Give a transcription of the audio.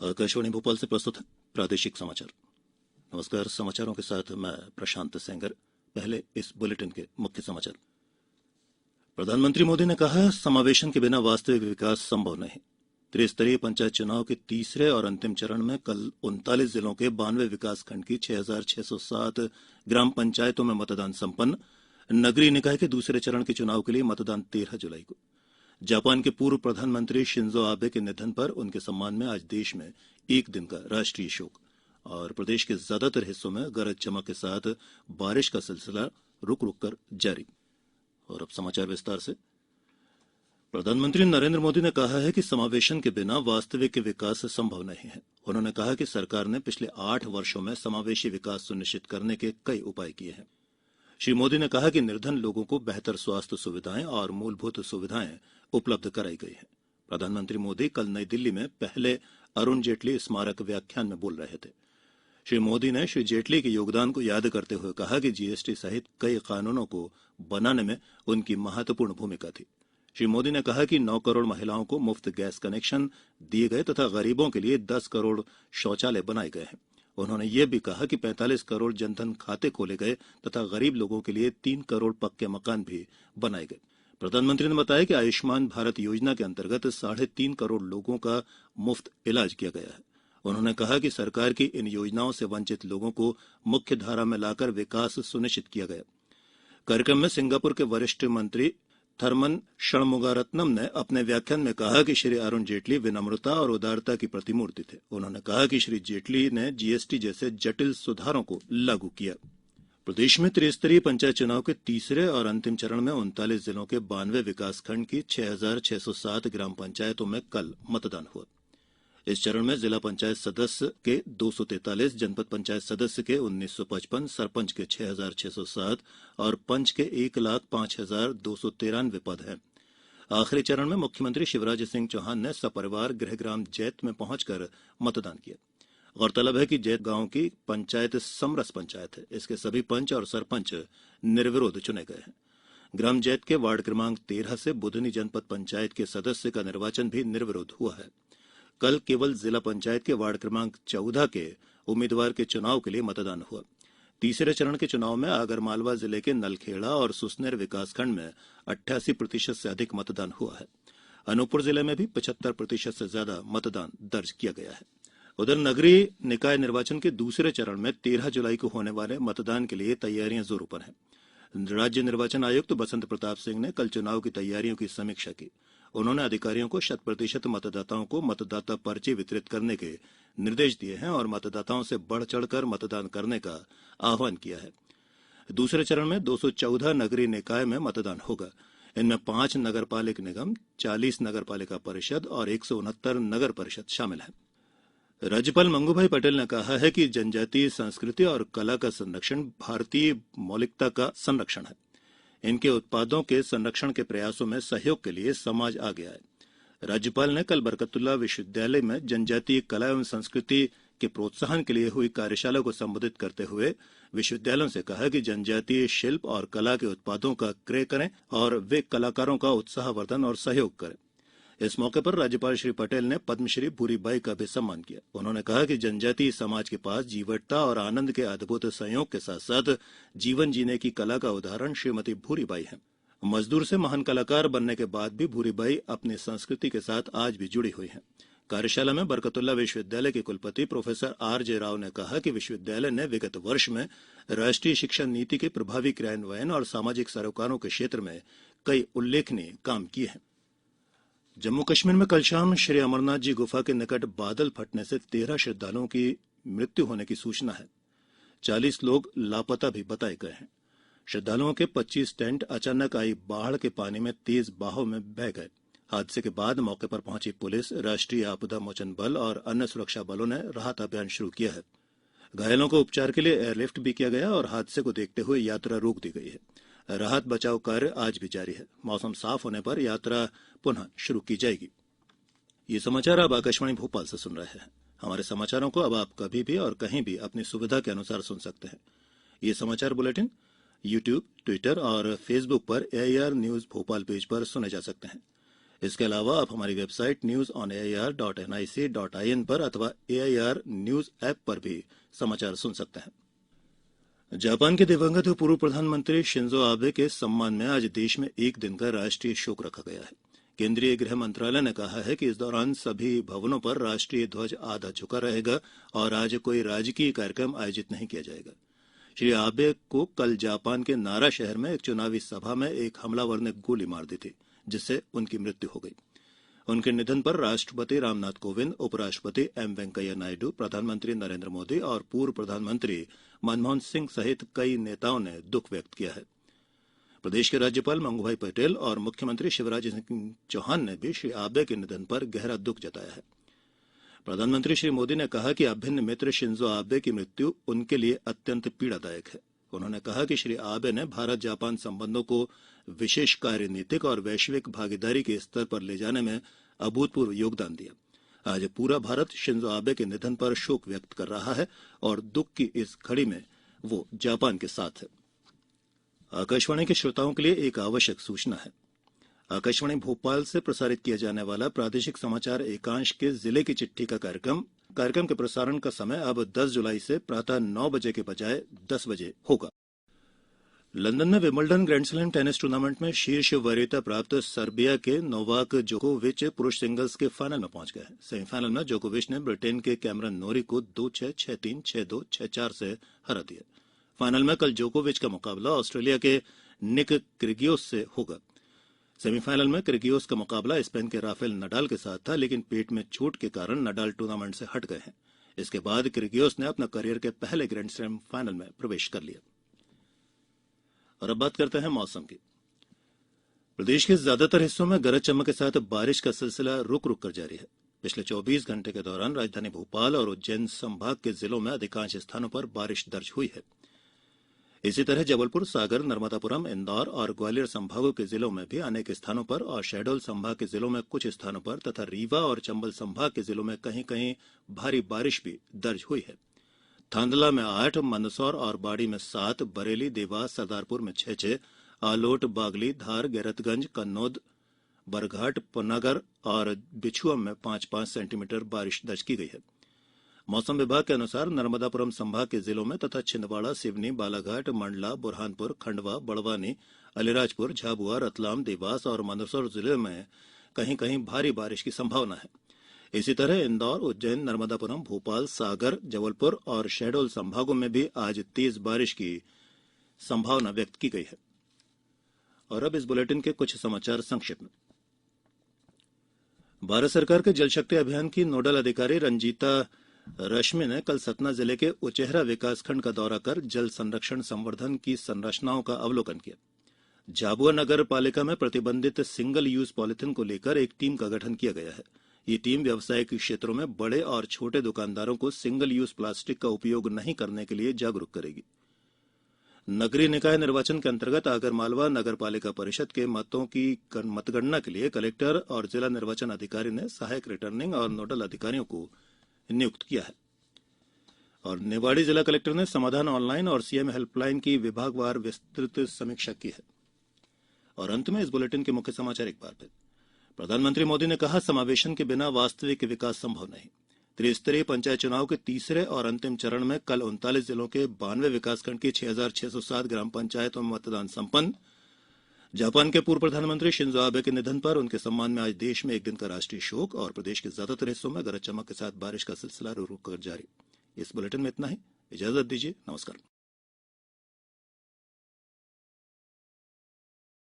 आकाशवाणी भोपाल से प्रस्तुत है प्रादेशिक समाचार। नमस्कार, समाचारों के साथ मैं प्रशांत सेंगर। पहले इस बुलेटिन के मुख्य समाचार। प्रधानमंत्री मोदी ने कहा, समावेशन के बिना वास्तविक विकास संभव नहीं। त्रिस्तरीय पंचायत चुनाव के तीसरे और अंतिम चरण में कल 39 जिलों के 92 विकासखंड की 6,607 ग्राम पंचायतों में मतदान संपन्न। नगरीय निकाय के दूसरे चरण के चुनाव के लिए मतदान 13 जुलाई को। जापान के पूर्व प्रधानमंत्री शिंजो आबे के निधन पर उनके सम्मान में आज देश में एक दिन का राष्ट्रीय शोक। और प्रदेश के ज्यादातर हिस्सों में गरज चमक के साथ बारिश का सिलसिला रुक रुक कर जारी। और अब समाचार विस्तार से। प्रधानमंत्री नरेंद्र मोदी ने कहा है कि समावेशन के बिना वास्तविक विकास संभव नहीं है। उन्होंने कहा कि सरकार ने पिछले 8 वर्षों में समावेशी विकास सुनिश्चित करने के कई उपाय किए हैं। श्री मोदी ने कहा कि निर्धन लोगों को बेहतर स्वास्थ्य सुविधाएं और मूलभूत सुविधाएं उपलब्ध कराई गई हैं। प्रधानमंत्री मोदी कल नई दिल्ली में पहले अरुण जेटली स्मारक व्याख्यान में बोल रहे थे। श्री मोदी ने श्री जेटली के योगदान को याद करते हुए कहा कि जीएसटी सहित कई कानूनों को बनाने में उनकी महत्वपूर्ण भूमिका थी। श्री मोदी ने कहा कि 9 करोड़ महिलाओं को मुफ्त गैस कनेक्शन दिए गए तथा गरीबों के लिए 10 करोड़ शौचालय बनाए गए हैं। उन्होंने ये भी कहा कि 45 करोड़ जनधन खाते खोले गए तथा गरीब लोगों के लिए 3 करोड़ पक्के मकान भी बनाए गए। प्रधानमंत्री ने बताया कि आयुष्मान भारत योजना के अंतर्गत 3.5 करोड़ लोगों का मुफ्त इलाज किया गया है। उन्होंने कहा कि सरकार की इन योजनाओं से वंचित लोगों को मुख्य धारा में लाकर विकास सुनिश्चित किया गया। कार्यक्रम में सिंगापुर के वरिष्ठ मंत्री थरमन षणमुगारत्नम ने अपने व्याख्यान में कहा कि श्री अरुण जेटली विनम्रता और उदारता की प्रतिमूर्ति थे। उन्होंने कहा कि श्री जेटली ने जीएसटी जैसे जटिल सुधारों को लागू किया। प्रदेश में त्रिस्तरीय पंचायत चुनाव के तीसरे और अंतिम चरण में 39 जिलों के 92 विकासखंड की 6,607 ग्राम पंचायतों में कल मतदान हुआ। इस चरण में जिला पंचायत सदस्य के 243, जनपद पंचायत सदस्य के 1955, सरपंच के 6,607 और पंच के 1,05,293 पद हैं। आखिरी चरण में मुख्यमंत्री शिवराज सिंह चौहान ने सपरिवार गृहग्राम जैत में पहुंचकर मतदान किया। गौरतलब है कि जैत गांव की पंचायत समरस पंचायत है। इसके सभी पंच और सरपंच निर्विरोध चुने गए हैं। ग्राम जैत के वार्ड क्रमांक 13 से बुधनी जनपद पंचायत के सदस्य का निर्वाचन भी निर्विरोध हुआ है। कल केवल जिला पंचायत के वार्ड क्रमांक 14 के उम्मीदवार के चुनाव के लिए मतदान हुआ। तीसरे चरण के चुनाव में आगरमालवा जिले के नलखेड़ा और सुसनेर विकासखंड में 88% से अधिक मतदान हुआ है। अनूपपुर जिले में भी 75% से ज्यादा मतदान दर्ज किया गया है। उधर नगरीय निकाय निर्वाचन के दूसरे चरण में 13 जुलाई को होने वाले मतदान के लिए तैयारियां जोरों पर हैं। राज्य निर्वाचन आयुक्त बसंत प्रताप सिंह ने कल चुनाव की तैयारियों की समीक्षा की। उन्होंने अधिकारियों को 100% मतदाताओं को मतदाता पर्ची वितरित करने के निर्देश दिए हैं और मतदाताओं से बढ़ चढ़कर मतदान करने का आह्वान किया है। दूसरे चरण में 214 नगरीय निकाय में मतदान होगा। इनमें 5 नगरपालिक निगम, 40 नगरपालिका परिषद और 169 नगर परिषद शामिल हैं। राज्यपाल मंगूभाई पटेल ने कहा है कि जनजातीय संस्कृति और कला का संरक्षण भारतीय मौलिकता का संरक्षण है। इनके उत्पादों के संरक्षण के प्रयासों में सहयोग के लिए समाज आगे आए। राज्यपाल ने कल बरकतुल्ला विश्वविद्यालय में जनजातीय कला एवं संस्कृति के प्रोत्साहन के लिए हुई कार्यशाला को संबोधित करते हुए विश्वविद्यालयों से कहा कि जनजातीय शिल्प और कला के उत्पादों का क्रय करें और वे कलाकारों का उत्साहवर्धन और सहयोग करें। इस मौके पर राज्यपाल श्री पटेल ने पद्मश्री भूरीबाई का भी सम्मान किया। उन्होंने कहा कि जनजातीय समाज के पास जीवटता और आनंद के अद्भुत संयोग के साथ साथ जीवन जीने की कला का उदाहरण श्रीमती भूरीबाई है। मजदूर से महान कलाकार बनने के बाद भी भूरीबाई अपनी संस्कृति के साथ आज भी जुड़ी हुई हैं। कार्यशाला में बरकतुल्ला विश्वविद्यालय के कुलपति प्रोफेसर RJ राव ने कहा कि विश्वविद्यालय ने विगत वर्ष में राष्ट्रीय शिक्षा नीति के प्रभावी क्रियान्वयन और सामाजिक सरोकारों के क्षेत्र में कई उल्लेखनीय काम किए हैं। जम्मू कश्मीर में कल शाम श्री अमरनाथ जी गुफा के निकट बादल फटने से 13 श्रद्धालुओं की मृत्यु होने की सूचना है। 40 लोग लापता भी बताए गए हैं। श्रद्धालुओं के 25 टेंट अचानक आई बाढ़ के पानी में तेज बहाव में बह गए। हादसे के बाद मौके पर पहुंची पुलिस, राष्ट्रीय आपदा मोचन बल और अन्य सुरक्षा बलों ने राहत अभियान शुरू किया है। घायलों को उपचार के लिए एयरलिफ्ट भी किया गया और हादसे को देखते हुए यात्रा रोक दी गई है। राहत बचाव कार्य आज भी जारी है। मौसम साफ होने पर यात्रा पुनः शुरू की जाएगी। ये समाचार आप आकाशवाणी भोपाल से सुन रहे हैं। हमारे समाचारों को अब आप कभी भी और कहीं भी अपनी सुविधा के अनुसार सुन सकते हैं। ये समाचार बुलेटिन YouTube, ट्विटर और फेसबुक पर AIR न्यूज भोपाल पेज पर सुने जा सकते हैं। इसके अलावा आप हमारी वेबसाइट newsonair.nic.in पर अथवा AIR न्यूज ऐप पर भी समाचार सुन सकते हैं। जापान के दिवंगत पूर्व प्रधानमंत्री शिंजो आबे के सम्मान में आज देश में एक दिन का राष्ट्रीय शोक रखा गया है। केंद्रीय गृह मंत्रालय ने कहा है कि इस दौरान सभी भवनों पर राष्ट्रीय ध्वज आधा झुका रहेगा और आज कोई राजकीय कार्यक्रम आयोजित नहीं किया जाएगा। श्री आबे को कल जापान के नारा शहर में एक चुनावी सभा में एक हमलावर ने गोली मार दी थी, जिससे उनकी मृत्यु हो गई। उनके निधन पर राष्ट्रपति रामनाथ कोविंद, उपराष्ट्रपति एम वेंकैया नायडू, प्रधानमंत्री नरेंद्र मोदी और पूर्व प्रधानमंत्री मनमोहन सिंह सहित कई नेताओं ने दुख व्यक्त किया है। प्रदेश के राज्यपाल मंगूभाई पटेल और मुख्यमंत्री शिवराज सिंह चौहान ने भी श्री आबे के निधन पर गहरा दुख जताया है। प्रधानमंत्री श्री मोदी ने कहा कि अभिन्न मित्र शिंजो आबे की मृत्यु उनके लिए अत्यंत पीड़ादायक है। उन्होंने कहा कि श्री आबे ने भारत जापान संबंधों को विशेष कार्यनीतिक और वैश्विक भागीदारी के स्तर पर ले जाने में अभूतपूर्व योगदान दिया। आज पूरा भारत शिंजो आबे के निधन पर शोक व्यक्त कर रहा है और दुख की इस घड़ी में वो जापान के साथ है। आकाशवाणी के श्रोताओं के लिए एक आवश्यक सूचना है। आकाशवाणी भोपाल से प्रसारित किया जाने वाला प्रादेशिक समाचार एकांश के जिले की चिट्ठी का कार्यक्रम के प्रसारण का समय अब 10 जुलाई से प्रातः 9 बजे के बजाय 10 बजे होगा। लंदन में Wimbledon grand slam tennis tournament में शीर्ष वरीयता प्राप्त सर्बिया के नोवाक जोकोविच पुरुष सिंगल्स के फाइनल में पहुंच गए। सेमीफाइनल में जोकोविच ने ब्रिटेन के कैमरन नोरी को 2-6, 6-3, 6-2, 6-4 से हरा दिया। फाइनल में कल जोकोविच का मुकाबला ऑस्ट्रेलिया के निक क्रिगियोस से होगा। सेमीफाइनल में क्रिगियोस का मुकाबला स्पेन के राफेल नडाल के साथ था, लेकिन पेट में चोट के कारण नडाल टूर्नामेंट से हट गए हैं। इसके बाद क्रिगियोस ने अपना करियर के पहले ग्रैंड स्लैम फाइनल में प्रवेश कर लिया। और अब बात करते हैं मौसम की। प्रदेश के ज्यादातर हिस्सों में गरज चमक के साथ बारिश का सिलसिला रुक रुक कर जारी है। पिछले 24 घंटे के दौरान राजधानी भोपाल और उज्जैन संभाग के जिलों में अधिकांश स्थानों पर बारिश दर्ज हुई है। इसी तरह जबलपुर, सागर, नर्मदापुरम, इंदौर और ग्वालियर संभागों के जिलों में भी अनेक स्थानों पर और शहडोल संभाग के जिलों में कुछ स्थानों पर तथा रीवा और चंबल संभाग के जिलों में कहीं कहीं भारी बारिश भी दर्ज हुई है। थांदला में 8, मंदसौर और बाड़ी में 7, बरेली, देवास, सरदारपुर में 6-6, आलोट, बागली, धार, गैरतगंज, कन्नौद, बरघाट, पन्नागर और बिछुआ में 5-5 सेंटीमीटर बारिश दर्ज की गई है। मौसम विभाग के अनुसार नर्मदापुरम संभाग के जिलों में तथा छिंदवाड़ा, सिवनी, बालाघाट, मंडला, बुरहानपुर, खंडवा, बड़वानी, अलीराजपुर, झाबुआ, रतलाम, देवास और मंदसौर जिले में कहीं कहीं भारी बारिश की संभावना है। इसी तरह इंदौर, उज्जैन, नर्मदापुरम, भोपाल, सागर, जबलपुर और शहडोल संभागों में भी आज तेज बारिश की संभावना व्यक्त की गई है। और अब इस बुलेटिन के कुछ समाचार संक्षिप्त में। भारत सरकार के जल शक्ति अभियान की नोडल अधिकारी रंजीता रश्मि ने कल सतना जिले के उचेहरा विकासखंड का दौरा कर जल संरक्षण संवर्धन की संरचनाओं का अवलोकन किया। झाबुआ नगर पालिका में प्रतिबंधित सिंगल यूज पॉलिथीन को लेकर एक टीम का गठन किया गया है। ये टीम व्यावसायिक क्षेत्रों में बड़े और छोटे दुकानदारों को सिंगल यूज प्लास्टिक का उपयोग नहीं करने के लिए जागरूक करेगी। नगरीय निकाय निर्वाचन के अंतर्गत आगरमालवा नगर पालिका परिषद के मतों की मतगणना के लिए कलेक्टर और जिला निर्वाचन अधिकारी ने सहायक रिटर्निंग और नोडल अधिकारियों को नियुक्त किया है। और निवाड़ी जिला कलेक्टर ने समाधान ऑनलाइन और सीएम हेल्पलाइन की विभागवार विस्तृत समीक्षा की है। और अंत में इस बुलेटिन के मुख्य समाचार एक बार फिर। प्रधानमंत्री मोदी ने कहा, समावेशन के बिना वास्तविक विकास संभव नहीं। त्रिस्तरीय पंचायत चुनाव के तीसरे और अंतिम चरण में कल 39 जिलों के 92 विकासखंड की 6,607 ग्राम पंचायतों में मतदान संपन्न। जापान के पूर्व प्रधानमंत्री शिंजो आबे के निधन पर उनके सम्मान में आज देश में एक दिन का राष्ट्रीय शोक और प्रदेश के ज्यादातर हिस्सों में गरज चमक के साथ बारिश का सिलसिला रुक रुक कर जारी। इस बुलेटिन में इतना ही। इजाजत दीजिए। नमस्कार।